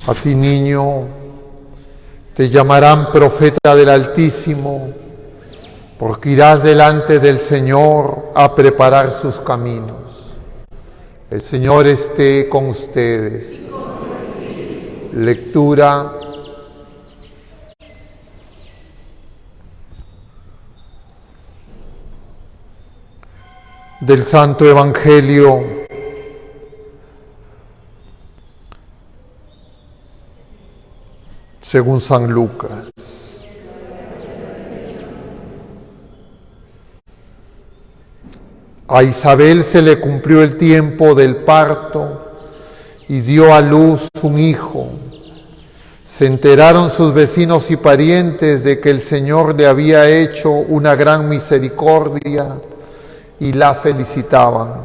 A ti, niño, te llamarán profeta del Altísimo, porque irás delante del Señor a preparar sus caminos. El Señor esté con ustedes. Lectura del Santo Evangelio según San Lucas. A Isabel se le cumplió el tiempo del parto y dio a luz un hijo. Se enteraron sus vecinos y parientes de que el Señor le había hecho una gran misericordia y la felicitaban.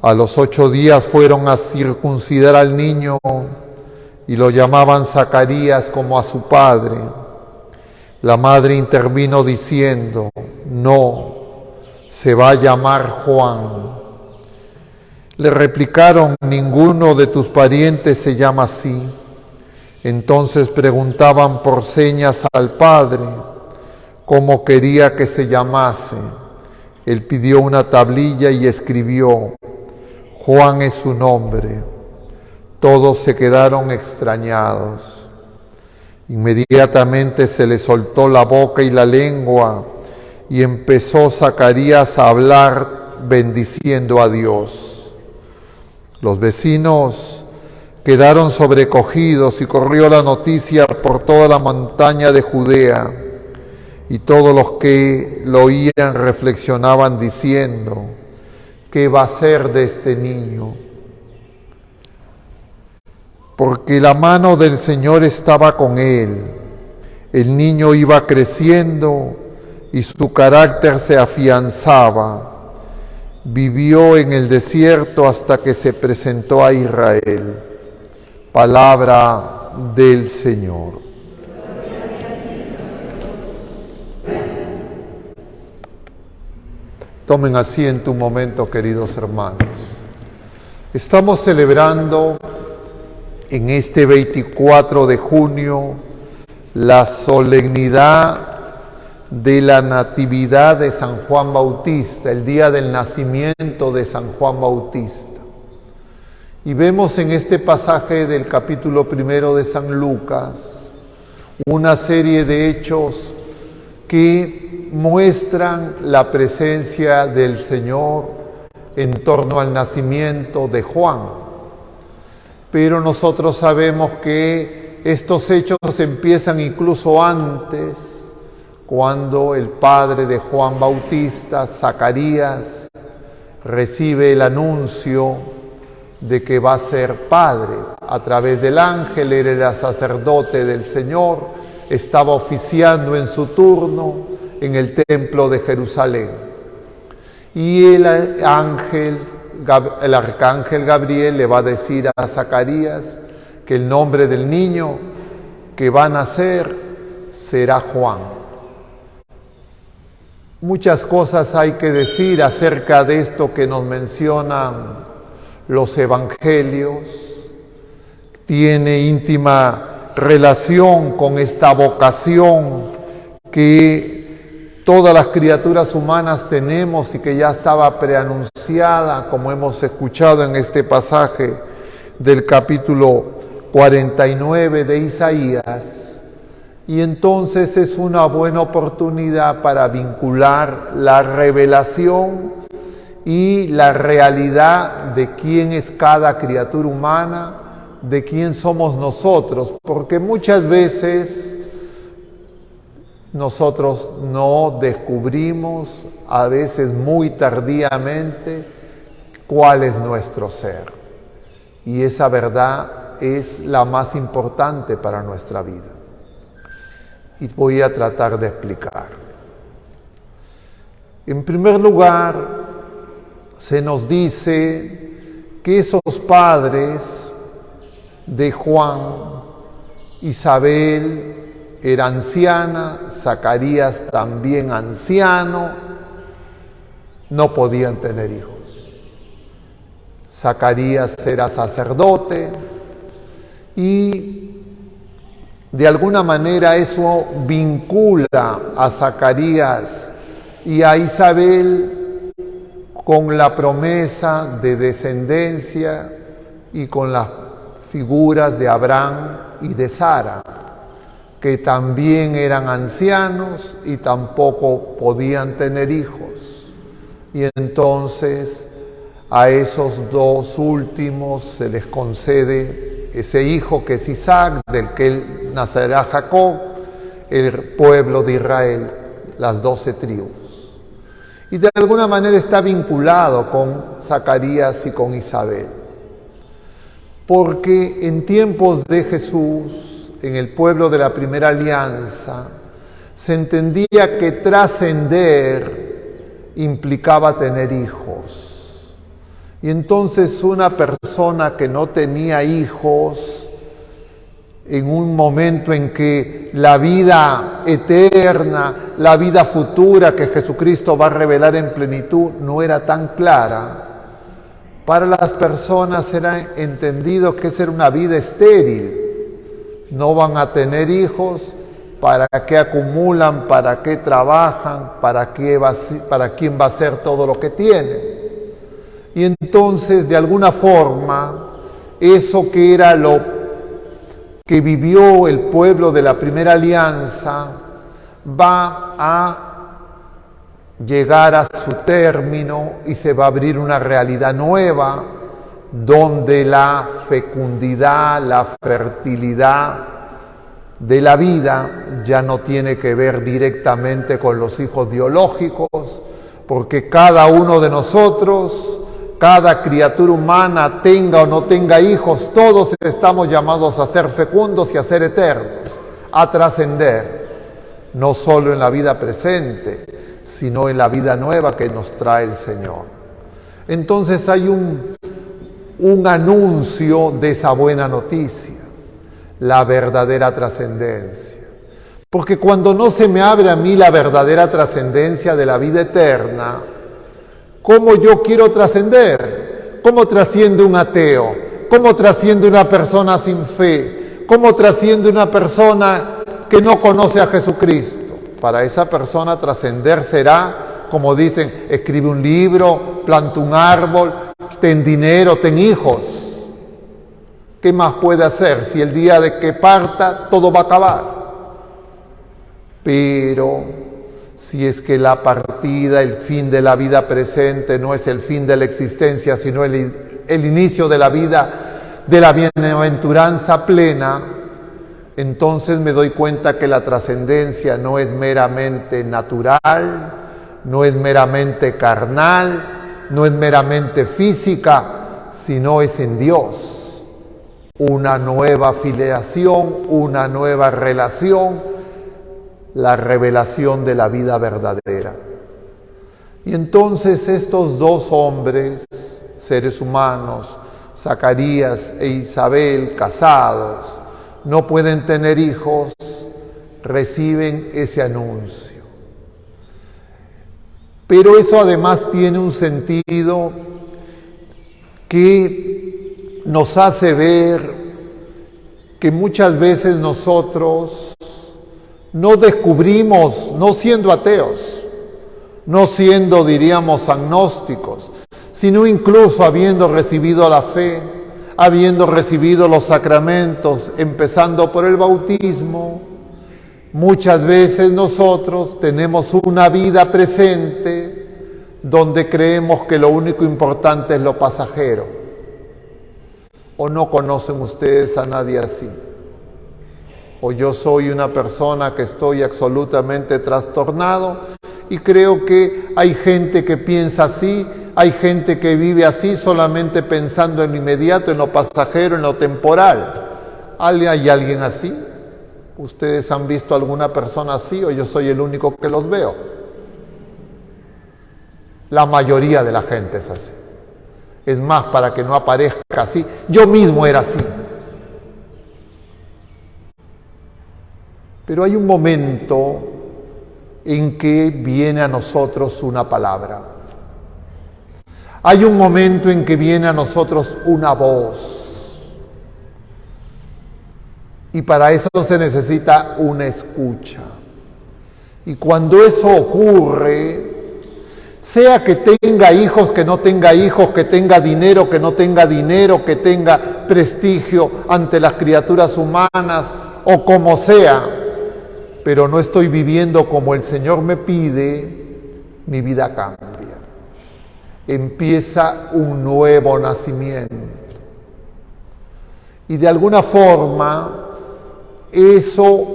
A los 8 días fueron a circuncidar al niño y lo llamaban Zacarías como a su padre. La madre intervino diciendo: no, se va a llamar Juan. Le replicaron: ninguno de tus parientes se llama así. Entonces preguntaban por señas al padre cómo quería que se llamase. Él pidió una tablilla y escribió: Juan es su nombre. Todos se quedaron extrañados. Inmediatamente se le soltó la boca y la lengua y empezó Zacarías a hablar bendiciendo a Dios. Los vecinos quedaron sobrecogidos y corrió la noticia por toda la montaña de Judea, y todos los que lo oían reflexionaban diciendo: ¿qué va a ser de este niño? Porque la mano del Señor estaba con él. El niño iba creciendo y su carácter se afianzaba. Vivió en el desierto hasta que se presentó a Israel. Palabra del Señor. Tomen asiento un momento, queridos hermanos. Estamos celebrando en este 24 de junio la solemnidad de la Natividad de San Juan Bautista, el día del nacimiento de San Juan Bautista. Y vemos en este pasaje del capítulo 1 de San Lucas una serie de hechos que muestran la presencia del Señor en torno al nacimiento de Juan. Pero nosotros sabemos que estos hechos empiezan incluso antes, cuando el padre de Juan Bautista, Zacarías, recibe el anuncio de que va a ser padre. A través del ángel, él era sacerdote del Señor, estaba oficiando en su turno en el templo de Jerusalén. Y el arcángel Gabriel le va a decir a Zacarías que el nombre del niño que va a nacer será Juan. Muchas cosas hay que decir acerca de esto que nos mencionan los evangelios. Tiene íntima relación con esta vocación que todas las criaturas humanas tenemos y que ya estaba preanunciada, como hemos escuchado en este pasaje del capítulo 49 de Isaías. Y entonces es una buena oportunidad para vincular la revelación y la realidad de quién es cada criatura humana, de quién somos nosotros, porque muchas veces nosotros no descubrimos, a veces muy tardíamente, cuál es nuestro ser. Y esa verdad es la más importante para nuestra vida. Y voy a tratar de explicar. En primer lugar, se nos dice que esos padres de Juan, Isabel era anciana, Zacarías también anciano, no podían tener hijos. Zacarías era sacerdote Y de alguna manera eso vincula a Zacarías y a Isabel con la promesa de descendencia y con las figuras de Abraham y de Sara, que también eran ancianos y tampoco podían tener hijos. Y entonces a esos dos últimos se les concede ese hijo que es Isaac, del que nacerá Jacob, el pueblo de Israel, las 12 tribus. Y de alguna manera está vinculado con Zacarías y con Isabel. Porque en tiempos de Jesús, en el pueblo de la primera alianza, se entendía que trascender implicaba tener hijos. Y entonces una persona que no tenía hijos, en un momento en que la vida eterna, la vida futura que Jesucristo va a revelar en plenitud no era tan clara, para las personas era entendido que esa era una vida estéril. No van a tener hijos, ¿para qué acumulan? ¿Para qué trabajan? ¿Para quién va a ser todo lo que tienen? Y entonces, de alguna forma, eso que era lo que vivió el pueblo de la primera alianza va a llegar a su término y se va a abrir una realidad nueva donde la fecundidad, la fertilidad de la vida ya no tiene que ver directamente con los hijos biológicos, porque cada uno de nosotros, cada criatura humana, tenga o no tenga hijos, todos estamos llamados a ser fecundos y a ser eternos, a trascender, no solo en la vida presente, sino en la vida nueva que nos trae el Señor. Entonces hay un anuncio de esa buena noticia, la verdadera trascendencia. Porque cuando no se me abre a mí la verdadera trascendencia de la vida eterna, ¿cómo yo quiero trascender? ¿Cómo trasciende un ateo? ¿Cómo trasciende una persona sin fe? ¿Cómo trasciende una persona que no conoce a Jesucristo? Para esa persona trascender será, como dicen, escribe un libro, planta un árbol, ten dinero, ten hijos. ¿Qué más puede hacer si el día de que parta todo va a acabar? Pero si es que la partida, el fin de la vida presente no es el fin de la existencia, sino el inicio de la vida, de la bienaventuranza plena, entonces me doy cuenta que la trascendencia no es meramente natural, no es meramente carnal, no es meramente física, sino es en Dios. Una nueva filiación, una nueva relación, la revelación de la vida verdadera. Y entonces estos dos hombres, seres humanos, Zacarías e Isabel, casados, no pueden tener hijos, reciben ese anuncio. Pero eso además tiene un sentido que nos hace ver que muchas veces nosotros no descubrimos, no siendo ateos, no siendo, diríamos, agnósticos, sino incluso habiendo recibido la fe, habiendo recibido los sacramentos, empezando por el bautismo, muchas veces nosotros tenemos una vida presente donde creemos que lo único importante es lo pasajero. ¿O no conocen ustedes a nadie así? O yo soy una persona que estoy absolutamente trastornado y creo que hay gente que piensa así, hay gente que vive así solamente pensando en lo inmediato, en lo pasajero, en lo temporal. ¿Hay alguien así? ¿Ustedes han visto alguna persona así o yo soy el único que los veo? La mayoría de la gente es así. Es más, para que no aparezca así, yo mismo era así. Pero hay un momento en que viene a nosotros una palabra. Hay un momento en que viene a nosotros una voz. Y para eso se necesita una escucha. Y cuando eso ocurre, sea que tenga hijos, que no tenga hijos, que tenga dinero, que no tenga dinero, que tenga prestigio ante las criaturas humanas o como sea, pero no estoy viviendo como el Señor me pide, mi vida cambia. Empieza un nuevo nacimiento. Y de alguna forma, eso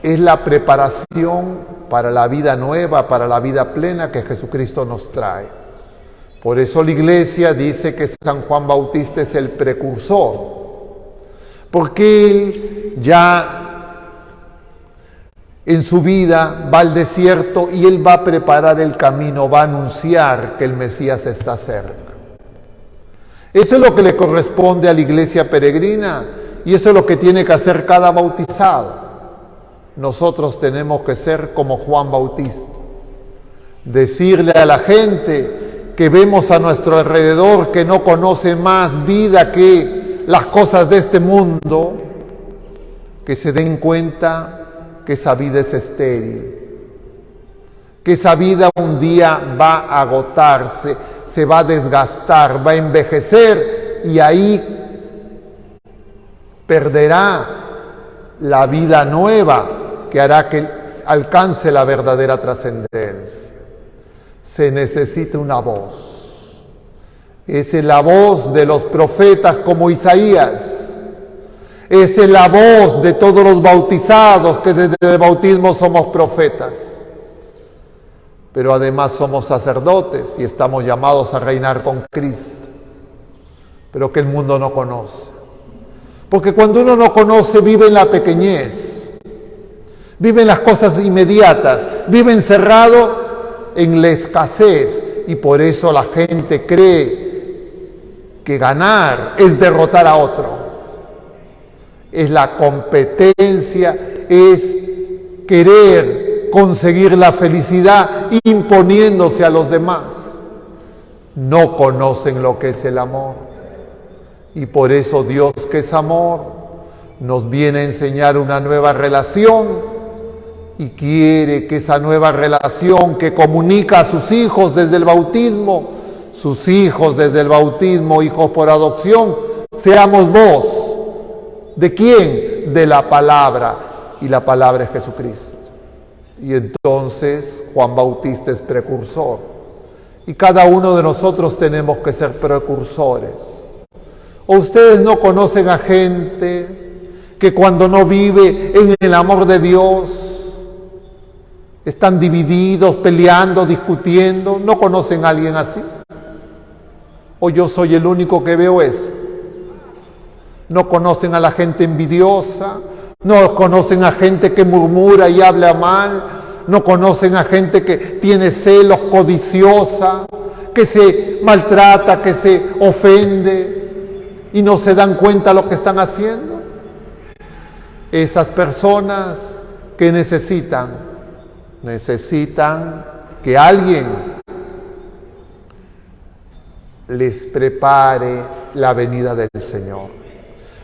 es la preparación para la vida nueva, para la vida plena que Jesucristo nos trae. Por eso la Iglesia dice que San Juan Bautista es el precursor, porque él ya en su vida va al desierto y él va a preparar el camino, va a anunciar que el Mesías está cerca. Eso es lo que le corresponde a la Iglesia peregrina y eso es lo que tiene que hacer cada bautizado. Nosotros tenemos que ser como Juan Bautista, decirle a la gente que vemos a nuestro alrededor que no conoce más vida que las cosas de este mundo, que se den cuenta que esa vida es estéril, que esa vida un día va a agotarse, se va a desgastar, va a envejecer y ahí perderá la vida nueva que hará que alcance la verdadera trascendencia. Se necesita una voz. Es la voz de los profetas como Isaías. Es la voz de todos los bautizados que desde el bautismo somos profetas. Pero además somos sacerdotes y estamos llamados a reinar con Cristo. Pero que el mundo no conoce. Porque cuando uno no conoce, vive en la pequeñez. Vive en las cosas inmediatas. Vive encerrado en la escasez. Y por eso la gente cree que ganar es derrotar a otro. Es la competencia, es querer conseguir la felicidad imponiéndose a los demás. No conocen lo que es el amor. Y por eso Dios, que es amor, nos viene a enseñar una nueva relación y quiere que esa nueva relación que comunica a sus hijos desde el bautismo, sus hijos desde el bautismo, hijos por adopción, seamos voz. ¿De quién? De la palabra. Y la palabra es Jesucristo. Y entonces Juan Bautista es precursor. Y cada uno de nosotros tenemos que ser precursores. ¿O ustedes no conocen a gente que cuando no vive en el amor de Dios están divididos, peleando, discutiendo? ¿No conocen a alguien así? ¿O yo soy el único que veo eso? ¿No conocen a la gente envidiosa? ¿No conocen a gente que murmura y habla mal? ¿No conocen a gente que tiene celos, codiciosa, que se maltrata, que se ofende y no se dan cuenta de lo que están haciendo? Esas personas que necesitan que alguien les prepare la venida del Señor.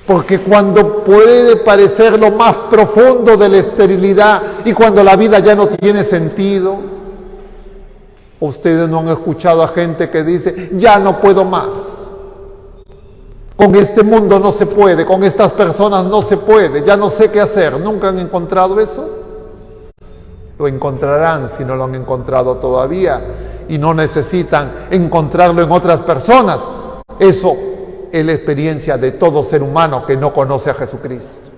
Porque cuando puede parecer lo más profundo de la esterilidad y cuando la vida ya no tiene sentido, ustedes no han escuchado a gente que dice, ya no puedo más. Con este mundo no se puede, con estas personas no se puede, ya no sé qué hacer. ¿Nunca han encontrado eso? Lo encontrarán si no lo han encontrado todavía y no necesitan encontrarlo en otras personas. Eso es la experiencia de todo ser humano que no conoce a Jesucristo.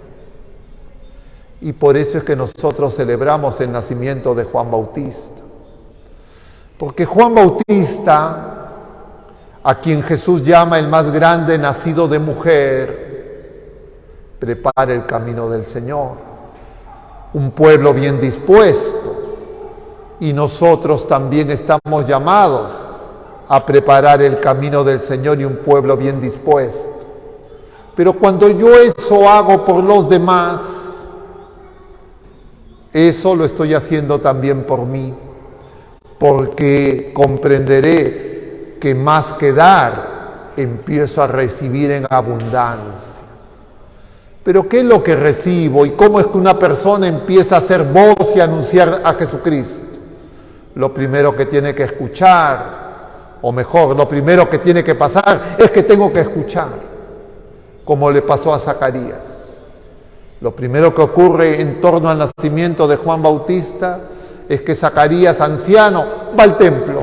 Y por eso es que nosotros celebramos el nacimiento de Juan Bautista. Porque Juan Bautista, a quien Jesús llama el más grande nacido de mujer, prepara el camino del Señor. Un pueblo bien dispuesto. Y nosotros también estamos llamados a preparar el camino del Señor y un pueblo bien dispuesto. Pero cuando yo eso hago por los demás, eso lo estoy haciendo también por mí, porque comprenderé que más que dar, empiezo a recibir en abundancia. Pero ¿qué es lo que recibo y cómo es que una persona empieza a hacer voz y anunciar a Jesucristo? Lo primero que tiene que escuchar, o mejor, lo primero que tiene que pasar es que tengo que escuchar, como le pasó a Zacarías. Lo primero que ocurre en torno al nacimiento de Juan Bautista es que Zacarías, anciano, va al templo.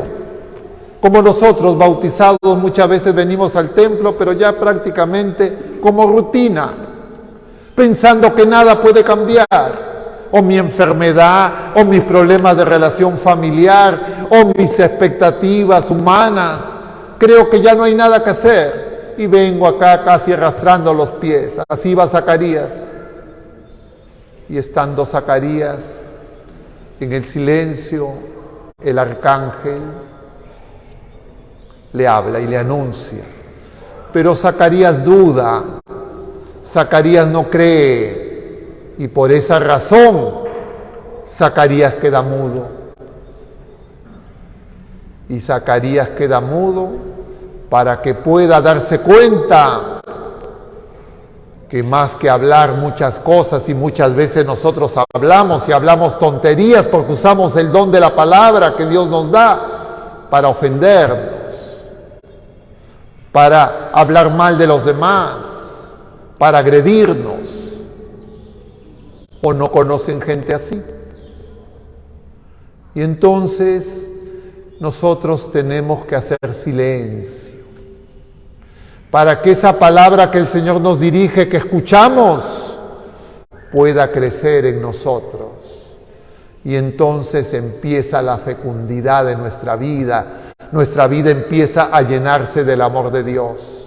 Como nosotros, bautizados, muchas veces venimos al templo, pero ya prácticamente como rutina, pensando que nada puede cambiar, o mi enfermedad, o mis problemas de relación familiar, o mis expectativas humanas. Creo que ya no hay nada que hacer, y vengo acá casi arrastrando los pies. Así va Zacarías. Y estando Zacarías en el silencio, el arcángel le habla y le anuncia. Pero Zacarías duda, Zacarías no cree, y por esa razón Zacarías queda mudo. Y Zacarías queda mudo para que pueda darse cuenta que más que hablar muchas cosas, y muchas veces nosotros hablamos y hablamos tonterías porque usamos el don de la palabra que Dios nos da para ofendernos, para hablar mal de los demás, para agredirnos. ¿O no conocen gente así? Y entonces nosotros tenemos que hacer silencio para que esa palabra que el Señor nos dirige, que escuchamos, pueda crecer en nosotros. Y entonces empieza la fecundidad de nuestra vida. Nuestra vida empieza a llenarse del amor de Dios.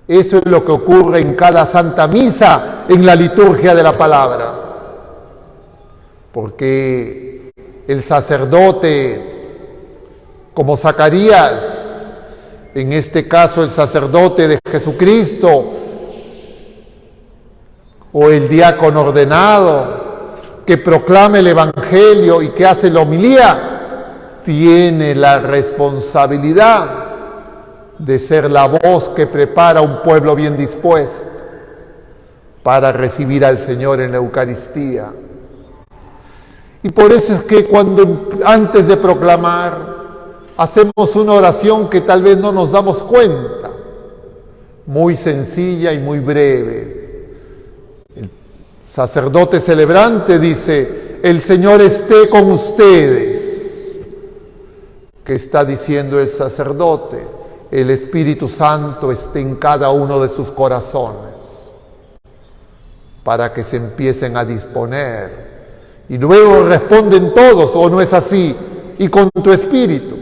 Eso es lo que ocurre en cada Santa Misa, en la liturgia de la palabra. Porque el sacerdote, como Zacarías, en este caso el sacerdote de Jesucristo, o el diácono ordenado, que proclama el Evangelio y que hace la homilía, tiene la responsabilidad de ser la voz que prepara un pueblo bien dispuesto para recibir al Señor en la Eucaristía. Y por eso es que antes de proclamar, hacemos una oración que tal vez no nos damos cuenta, muy sencilla y muy breve. El sacerdote celebrante dice: el Señor esté con ustedes. ¿Qué está diciendo el sacerdote? El Espíritu Santo esté en cada uno de sus corazones, para que se empiecen a disponer. Y luego responden todos, ¿o no es así? Y con tu espíritu,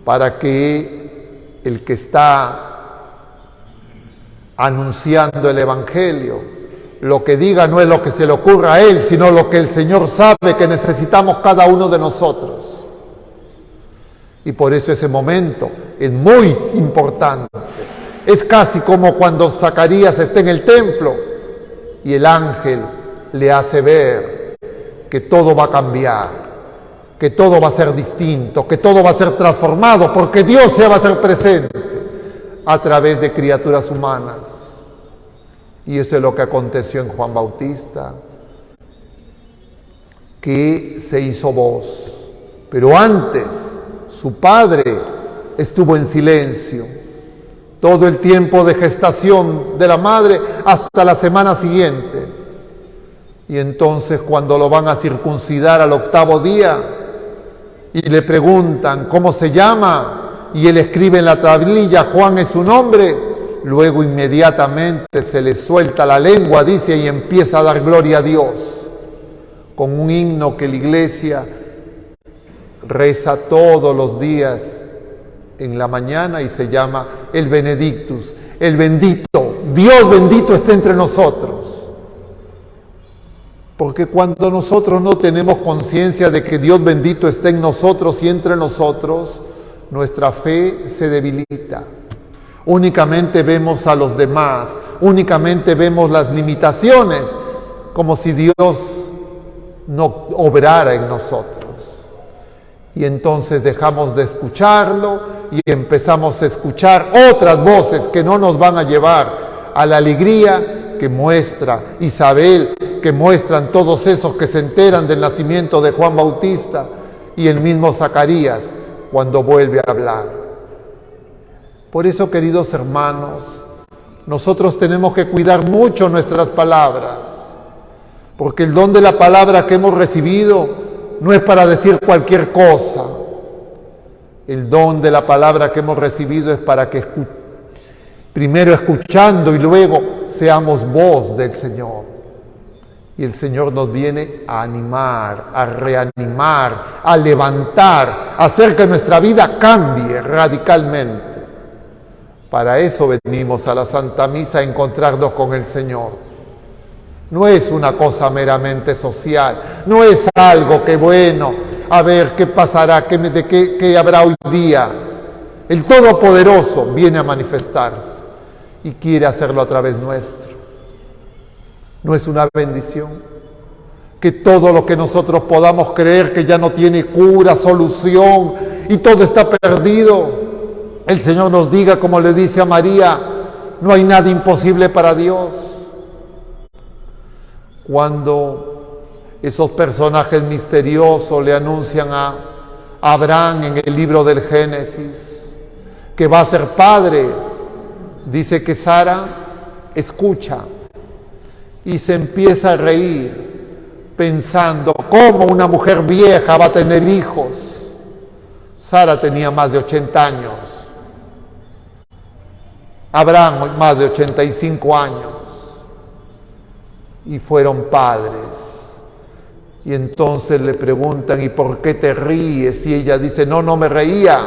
para que el que está anunciando el Evangelio, lo que diga no es lo que se le ocurra a él, sino lo que el Señor sabe que necesitamos cada uno de nosotros. Y por eso ese momento es muy importante. Es casi como cuando Zacarías está en el templo y el ángel le hace ver que todo va a cambiar, que todo va a ser distinto, que todo va a ser transformado, porque Dios se va a hacer presente a través de criaturas humanas. Y eso es lo que aconteció en Juan Bautista, que se hizo voz. Pero antes, su padre estuvo en silencio todo el tiempo de gestación de la madre hasta la semana siguiente. Y entonces, cuando lo van a circuncidar al 8º día y le preguntan cómo se llama, y él escribe en la tablilla: Juan es su nombre, luego inmediatamente se le suelta la lengua, dice, y empieza a dar gloria a Dios con un himno que la Iglesia reza todos los días en la mañana y se llama el Benedictus, el bendito, Dios bendito esté entre nosotros. Porque cuando nosotros no tenemos conciencia de que Dios bendito está en nosotros y entre nosotros, nuestra fe se debilita. Únicamente vemos a los demás, únicamente vemos las limitaciones, como si Dios no obrara en nosotros. Y entonces dejamos de escucharlo y empezamos a escuchar otras voces que no nos van a llevar a la alegría que muestra Isabel, que muestran todos esos que se enteran del nacimiento de Juan Bautista, y el mismo Zacarías cuando vuelve a hablar. Por eso, queridos hermanos, nosotros tenemos que cuidar mucho nuestras palabras, porque el don de la palabra que hemos recibido no es para decir cualquier cosa. El don de la palabra que hemos recibido es para que primero escuchando y luego seamos voz del Señor. Y el Señor nos viene a animar, a reanimar, a levantar, a hacer que nuestra vida cambie radicalmente. Para eso venimos a la Santa Misa, a encontrarnos con el Señor. No es una cosa meramente social, no es algo que bueno, a ver qué pasará, qué habrá hoy día. El Todopoderoso viene a manifestarse y quiere hacerlo a través nuestro. ¿No es una bendición? Que todo lo que nosotros podamos creer que ya no tiene cura, solución y todo está perdido, el Señor nos diga, como le dice a María, no hay nada imposible para Dios. Cuando esos personajes misteriosos le anuncian a Abraham en el libro del Génesis que va a ser padre, dice que Sara escucha y se empieza a reír, pensando, ¿cómo una mujer vieja va a tener hijos? Sara tenía más de 80 años, Abraham más de 85 años, y fueron padres. Y entonces le preguntan, ¿y por qué te ríes? Y ella dice, no me reía.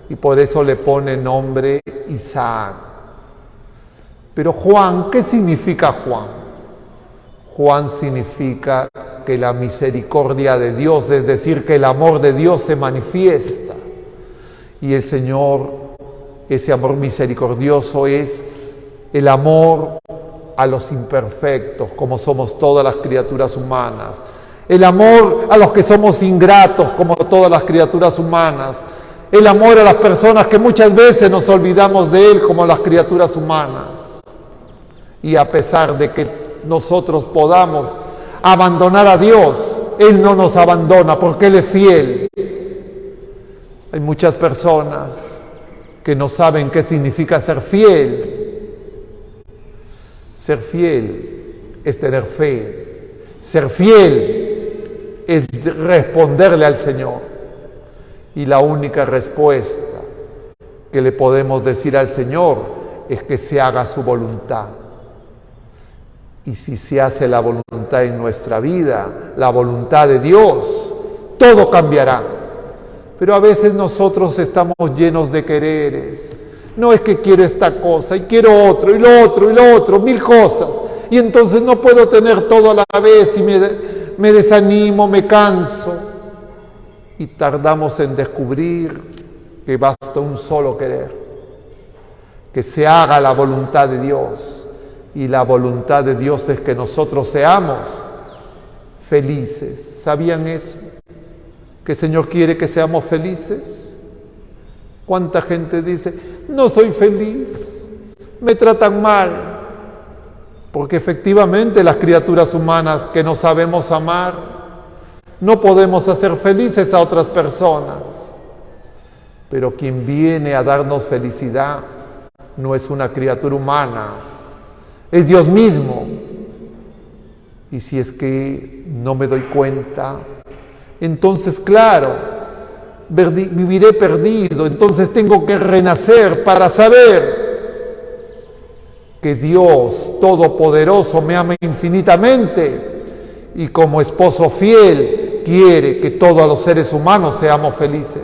Y por eso le pone nombre Isaac. Pero Juan, ¿qué significa Juan? Juan significa que la misericordia de Dios, es decir, que el amor de Dios se manifiesta. Y el Señor, ese amor misericordioso es el amor a los imperfectos, como somos todas las criaturas humanas. El amor a los que somos ingratos, como todas las criaturas humanas. El amor a las personas que muchas veces nos olvidamos de Él, como las criaturas humanas. Y a pesar de que nosotros podamos abandonar a Dios, Él no nos abandona porque Él es fiel. Hay muchas personas que no saben qué significa ser fiel. Ser fiel es tener fe. Ser fiel es responderle al Señor. Y la única respuesta que le podemos decir al Señor es que se haga su voluntad. Y si se hace la voluntad en nuestra vida, la voluntad de Dios, todo cambiará. Pero a veces nosotros estamos llenos de quereres. No es que quiero esta cosa y quiero otro y lo otro y lo otro, 1000 cosas. Y entonces no puedo tener todo a la vez y me desanimo, me canso. Y tardamos en descubrir que basta un solo querer. Que se haga la voluntad de Dios. Y la voluntad de Dios es que nosotros seamos felices. ¿Sabían eso? Que el Señor quiere que seamos felices. ¿Cuánta gente dice, no soy feliz, me tratan mal? Porque efectivamente las criaturas humanas que no sabemos amar, no podemos hacer felices a otras personas. Pero quien viene a darnos felicidad no es una criatura humana, es Dios mismo. Y si es que no me doy cuenta, entonces claro, viviré perdido. Entonces tengo que renacer para saber que Dios Todopoderoso me ama infinitamente y como esposo fiel quiere que todos los seres humanos seamos felices.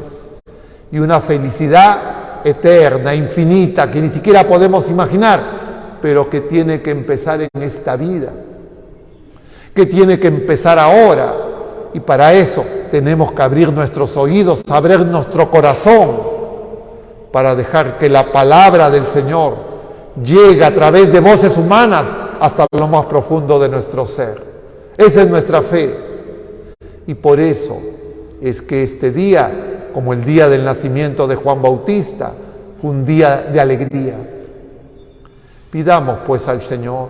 Y una felicidad eterna, infinita, que ni siquiera podemos imaginar, pero que tiene que empezar en esta vida, que tiene que empezar ahora. Y para eso tenemos que abrir nuestros oídos, abrir nuestro corazón, para dejar que la palabra del Señor llegue a través de voces humanas hasta lo más profundo de nuestro ser. Esa es nuestra fe. Y por eso es que este día, como el día del nacimiento de Juan Bautista, fue un día de alegría. Pidamos pues al Señor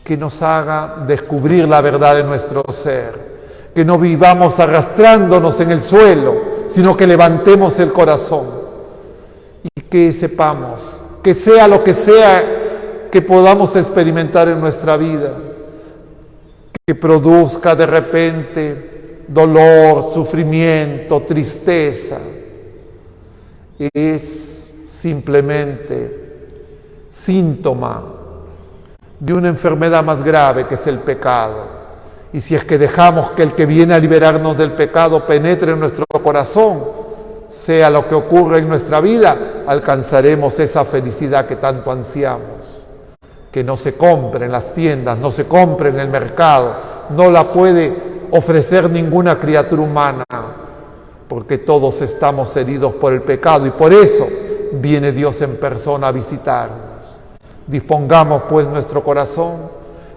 que nos haga descubrir la verdad de nuestro ser, que no vivamos arrastrándonos en el suelo, sino que levantemos el corazón y que sepamos que sea lo que sea que podamos experimentar en nuestra vida, que produzca de repente dolor, sufrimiento, tristeza, es simplemente síntoma de una enfermedad más grave que es el pecado. Y si es que dejamos que el que viene a liberarnos del pecado penetre en nuestro corazón, sea lo que ocurra en nuestra vida, alcanzaremos esa felicidad que tanto ansiamos, que no se compre en las tiendas, no se compre en el mercado, no la puede ofrecer ninguna criatura humana, porque todos estamos heridos por el pecado y por eso viene Dios en persona a visitarnos. Dispongamos pues nuestro corazón,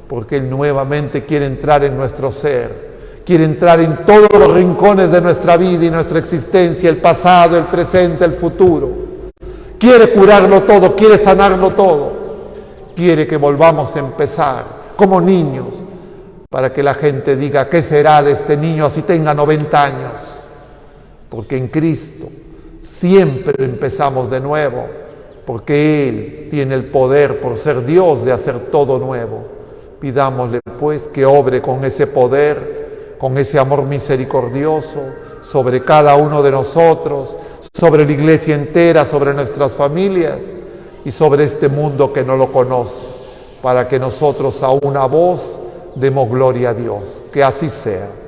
porque Él nuevamente quiere entrar en nuestro ser, quiere entrar en todos los rincones de nuestra vida y nuestra existencia, el pasado, el presente, el futuro. Quiere curarlo todo, quiere sanarlo todo. Quiere que volvamos a empezar como niños, para que la gente diga, ¿qué será de este niño así tenga 90 años? Porque en Cristo siempre empezamos de nuevo, porque Él tiene el poder, por ser Dios, de hacer todo nuevo. Pidámosle pues que obre con ese poder, con ese amor misericordioso sobre cada uno de nosotros, sobre la iglesia entera, sobre nuestras familias y sobre este mundo que no lo conoce, para que nosotros a una voz demos gloria a Dios. Que así sea.